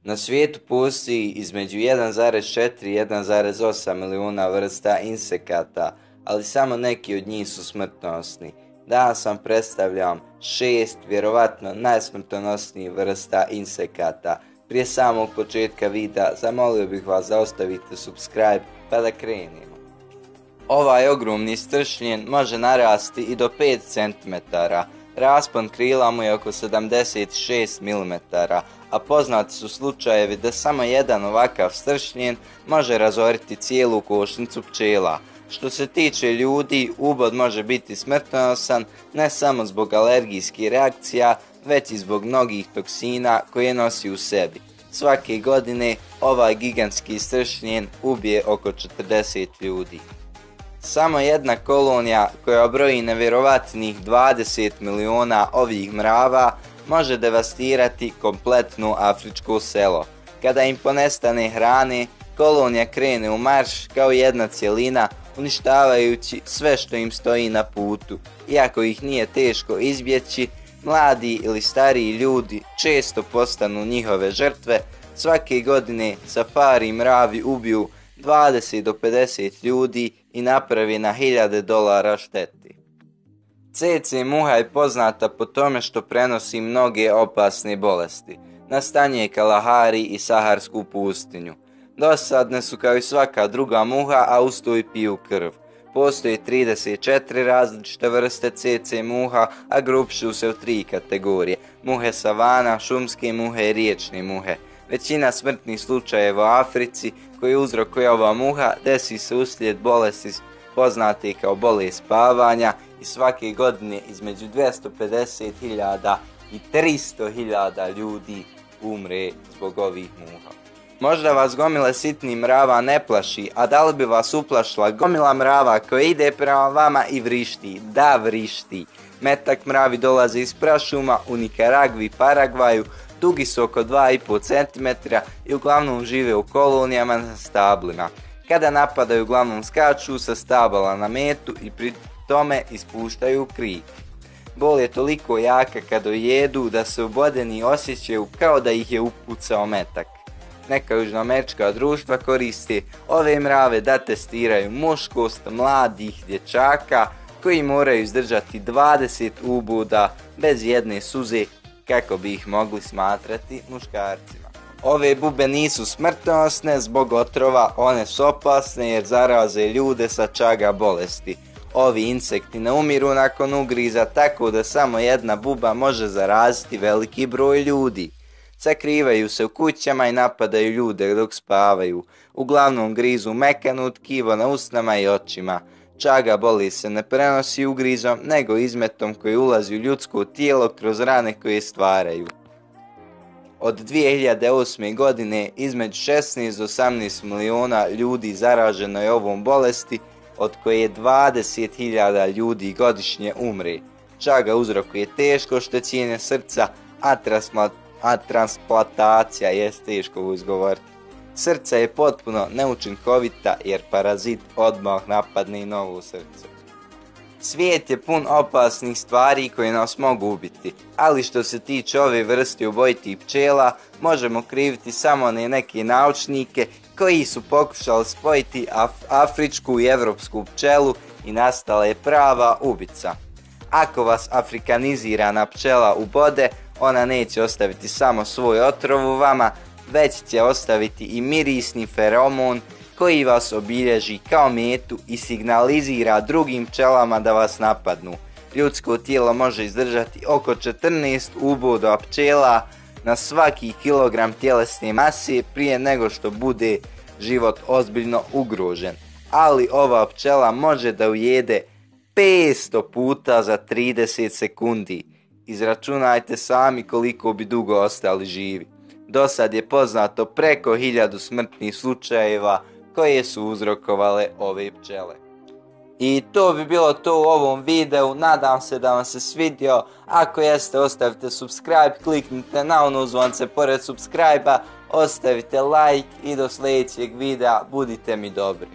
Na svijetu postoji između 1,4 i 1,8 milijuna vrsta insekata, ali samo neki od njih su smrtonosni. Danas vam predstavljam 6 vjerovatno najsmrtonosnijih vrsta insekata. Prije samog početka videa zamolio bih vas da ostavite subscribe pa da krenemo. Ovaj ogromni stršljen može narasti i do 5 cm. Raspon krila mu je oko 76 mm, a poznati su slučajevi da samo jedan ovakav stršljen može razoriti cijelu košnicu pčela. Što se tiče ljudi, ubod može biti smrtonosan ne samo zbog alergijskih reakcija, već i zbog mnogih toksina koje nosi u sebi. Svake godine ovaj gigantski stršljen ubije oko 40 ljudi. Samo jedna kolonija koja broji nevjerovatnih 20 miliona ovih mrava može devastirati kompletno afričko selo. Kada im ponestane hrane, kolonija krene u marš kao jedna cjelina, uništavajući sve što im stoji na putu. Iako ih nije teško izbjeći, mladi ili stariji ljudi često postanu njihove žrtve. Svake godine safari mravi ubiju 20 do 50 ljudi i napravi na $1000 šteti. CC muha je poznata po tome što prenosi mnoge opasne bolesti. Nastanjuje Kalahari i Saharsku pustinju. Dosadne su kao i svaka druga muha, a uz to i piju krv. Postoji 34 različite vrste CC muha, a grupišu se u 3 kategorije: muhe savana, šumske muhe i riječne muhe. Većina smrtnih slučajeva u Africi koji uzrokuje ova muha desi se uslijed bolesti poznate kao bolest spavanja i svake godine između 250.000 i 300.000 ljudi umre zbog ovih muha. Možda vas gomila sitnih mrava ne plaši, a da li bi vas uplašila gomila mrava koja ide prema vama i vrišti? Da, vrišti. Metak mravi dolaze iz prašuma u Nikaragvi i Paragvaju, dugi su oko 2,5 cm i uglavnom žive u kolonijama na stablima. Kada napadaju, uglavnom skaču sa stabala na metu i pri tome ispuštaju krik. Bol je toliko jaka kada jedu da se obodeni osjećaju kao da ih je upucao metak. Neka južnoamerička društva koriste ove mrave da testiraju muškost mladih dječaka koji moraju izdržati 20 uboda bez jedne suze kako bi ih mogli smatrati muškarcima. Ove bube nisu smrtonosne zbog otrova, one su opasne jer zaraze ljude sa čaga bolesti. Ovi insekti ne umiru nakon ugriza, tako da samo jedna buba može zaraziti veliki broj ljudi. Sakrivaju se u kućama i napadaju ljude dok spavaju. Uglavnom grizu mekano tkivo na usnama i očima. Čaga bolest se ne prenosi ugrizom, nego izmetom koji ulazi u ljudsko tijelo kroz rane koje stvaraju. Od 2008. godine između 16 do 18 miliona ljudi zaraženo je ovom bolesti, od koje 20.000 ljudi godišnje umre. Čaga uzrokuje teško oštećenje srca, a transplantacija je teško izgovoriti. Srce je potpuno neučinkovita jer parazit odmah napadne i novo srce. Svijet je pun opasnih stvari koje nas mogu ubiti, ali što se tiče ove vrste ubojitih pčela, možemo kriviti samo neke naučnike koji su pokušali spojiti afričku i evropsku pčelu i nastala je prava ubica. Ako vas afrikanizirana pčela ubode, ona neće ostaviti samo svoj otrov u vama, već će ostaviti i mirisni feromon koji vas obilježi kao metu i signalizira drugim pčelama da vas napadnu. Ljudsko tijelo može izdržati oko 14 uboda pčela na svaki kilogram tjelesne mase prije nego što bude život ozbiljno ugrožen. Ali ova pčela može da ujede 500 puta za 30 sekundi. Izračunajte sami koliko bi dugo ostali živi. Do sad je poznato preko 1000 smrtnih slučajeva koje su uzrokovale ove pčele. I to bi bilo to u ovom videu, nadam se da vam se svidio. Ako jeste, ostavite subscribe, kliknite na ono zvonce pored subscribe-a, ostavite like i do sljedećeg videa, budite mi dobri.